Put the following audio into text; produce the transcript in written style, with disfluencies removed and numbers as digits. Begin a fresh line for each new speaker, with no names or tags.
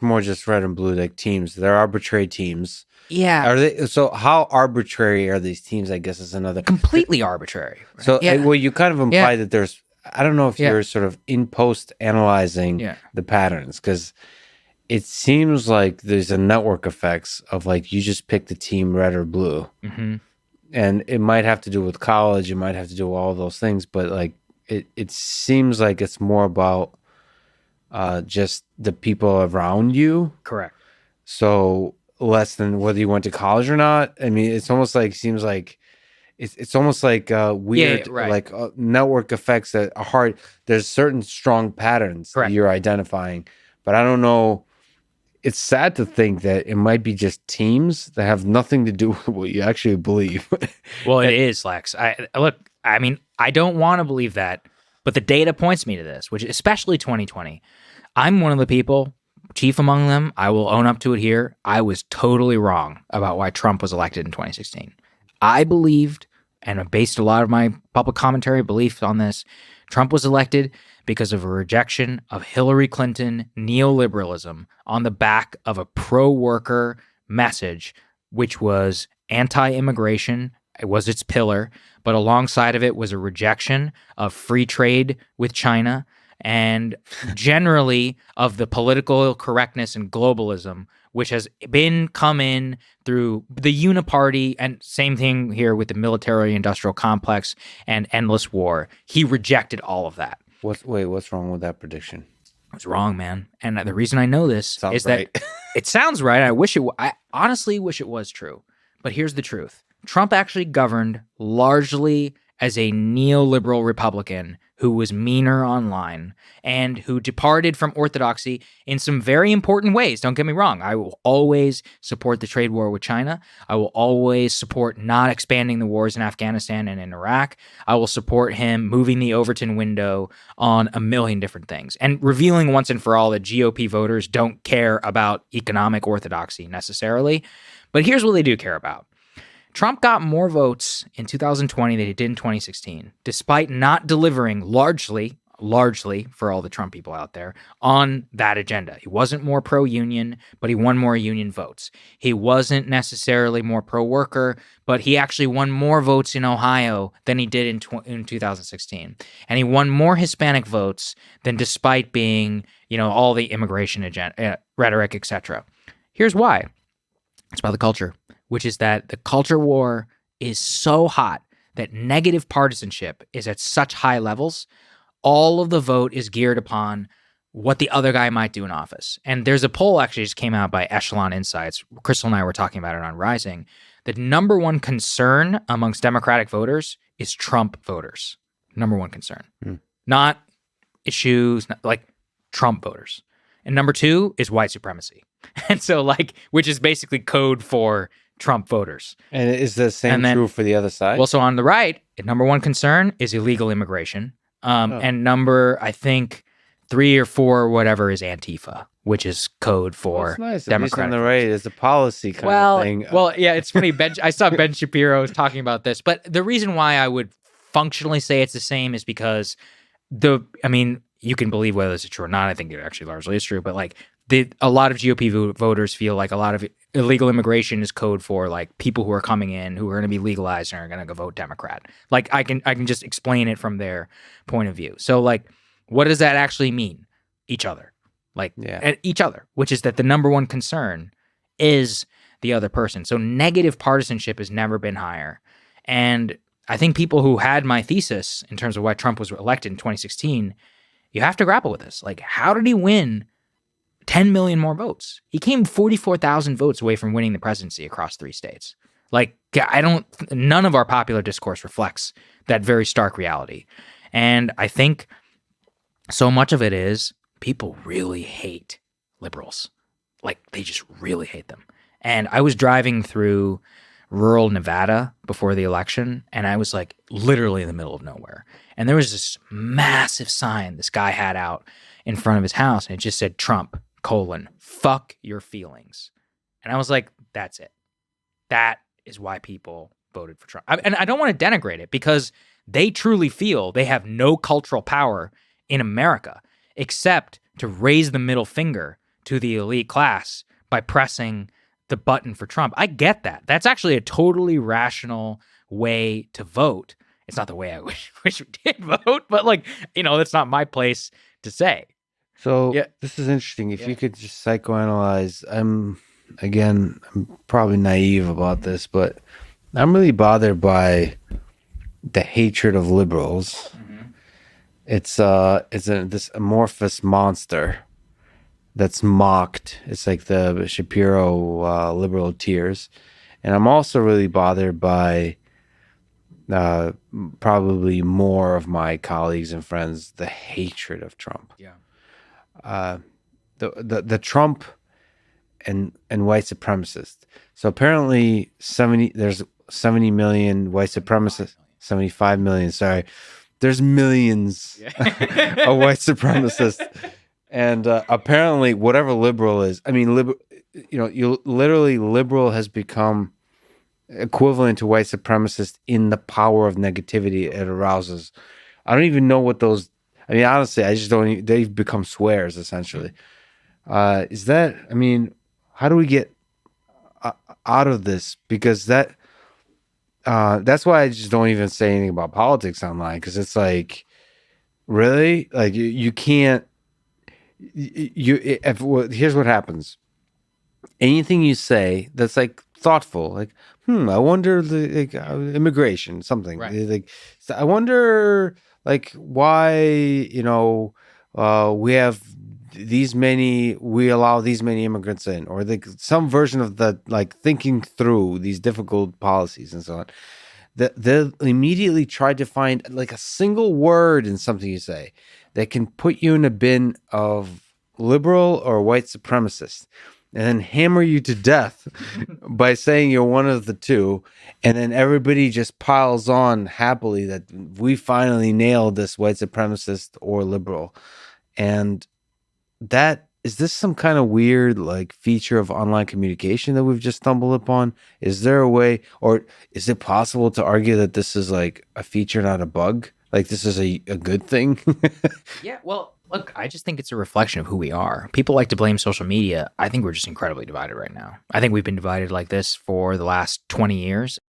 more just red and blue, like teams. They're arbitrary teams.
Yeah.
Are they? So how arbitrary are these teams? I guess is another
Completely arbitrary. Right?
So
yeah.
well, you kind of imply that there's. I don't know if
Yeah.
you're sort of in post analyzing the patterns, because it seems like there's a network effects of like you just pick the team red or blue, and it might have to do with college. It might have to do with all those things, but like it seems like it's more about just the people around you.
Correct.
So less than whether you went to college or not. I mean, it's almost like seems like it's almost like weird like network effects that are hard. There's certain strong patterns that you're identifying, but I don't know. It's sad to think that it might be just teams that have nothing to do with what you actually believe.
Well, it is, Lex. I mean, I don't want to believe that, but the data points me to this, which especially 2020. I'm one of the people, chief among them, I will own up to it here. I was totally wrong about why Trump was elected in 2016. I believed, and I based a lot of my public commentary beliefs on this, Trump was elected because of a rejection of Hillary Clinton neoliberalism on the back of a pro-worker message, which was anti-immigration. It was its pillar, but alongside of it was a rejection of free trade with China and generally of the political correctness and globalism, which has come in through the uniparty, and same thing here with the military-industrial complex and endless war. He rejected all of that.
What's wrong with that prediction?
It's wrong, man. And the reason I know this is
right.
that it sounds right. I honestly wish it was true. But here's the truth. Trump actually governed largely as a neoliberal Republican who was meaner online and who departed from orthodoxy in some very important ways. Don't get me wrong. I will always support the trade war with China. I will always support not expanding the wars in Afghanistan and in Iraq. I will support him moving the Overton window on a million different things and revealing once and for all that GOP voters don't care about economic orthodoxy necessarily. But here's what they do care about. Trump got more votes in 2020 than he did in 2016, despite not delivering largely for all the Trump people out there on that agenda. He wasn't more pro-union, but he won more union votes. He wasn't necessarily more pro-worker, but he actually won more votes in Ohio than he did in 2016. And he won more Hispanic votes than despite being, all the immigration agenda, rhetoric, etc. Here's why. It's about the culture, which is that the culture war is so hot that negative partisanship is at such high levels. All of the vote is geared upon what the other guy might do in office. And there's a poll actually just came out by Echelon Insights. Crystal and I were talking about it on Rising. The number one concern amongst Democratic voters is Trump voters. Number one concern. Not issues, like Trump voters. And number two is white supremacy. And so which is basically code for Trump voters.
And is the same true for the other side?
Well, so on the right, number one concern is illegal immigration. And number, I think, 3 or 4 or whatever is Antifa, which is code for
nice.
Democratic.
On the right is a policy kind of thing.
Well, yeah, it's funny. I saw Ben Shapiro talking about this, but the reason why I would functionally say it's the same is because you can believe whether it's true or not. I think it actually largely is true, but a lot of GOP voters feel like a lot of illegal immigration is code for people who are coming in who are going to be legalized and are going to go vote Democrat. I can just explain it from their point of view. So what does that actually mean? Each other, each other, which is that the number one concern is the other person. So negative partisanship has never been higher. And I think people who had my thesis in terms of why Trump was elected in 2016, you have to grapple with this. How did he win 10 million more votes? He came 44,000 votes away from winning the presidency across 3 states. None of our popular discourse reflects that very stark reality. And I think so much of it is people really hate liberals. They just really hate them. And I was driving through rural Nevada before the election, and I was literally in the middle of nowhere. And there was this massive sign this guy had out in front of his house, and it just said Trump, fuck your feelings. And I was like, that's it. That is why people voted for Trump. And I don't want to denigrate it, because they truly feel they have no cultural power in America except to raise the middle finger to the elite class by pressing the button for Trump. I get that. That's actually a totally rational way to vote. It's not the way I wish we did vote, but like, that's not my place to say.
So this is interesting. If you could just psychoanalyze, I'm probably naive about this, but I'm really bothered by the hatred of liberals. Mm-hmm. It's this amorphous monster that's mocked. It's like the Shapiro liberal tears. And I'm also really bothered by probably more of my colleagues and friends, the hatred of Trump.
Yeah.
The Trump and white supremacists. So apparently there's 70 million white supremacists, 75 million, sorry. There's millions of white supremacists. And apparently whatever liberal is, I mean, liberal has become equivalent to white supremacist in the power of negativity it arouses. I don't even know what those, I mean, honestly, I just don't, they've become swears essentially. Is that, I mean, how do we get out of this? Because that's why I just don't even say anything about politics online. Because it's like, really, like you can't. Here's what happens. Anything you say that's like thoughtful, like, I wonder, immigration, something.
Right.
Like, I wonder, like, why we have we allow these many immigrants in, or like some version of the like thinking through these difficult policies and so on. They'll immediately try to find like a single word in something you say that can put you in a bin of liberal or white supremacist, and then hammer you to death by saying you're one of the two. And then everybody just piles on happily that we finally nailed this white supremacist or liberal. And is this some kind of weird like feature of online communication that we've just stumbled upon? Is there a way, or is it possible to argue that this is like a feature, not a bug? Like this is a good thing?
Yeah, well, look, I just think it's a reflection of who we are. People like to blame social media. I think we're just incredibly divided right now. I think we've been divided like this for the last 20 years.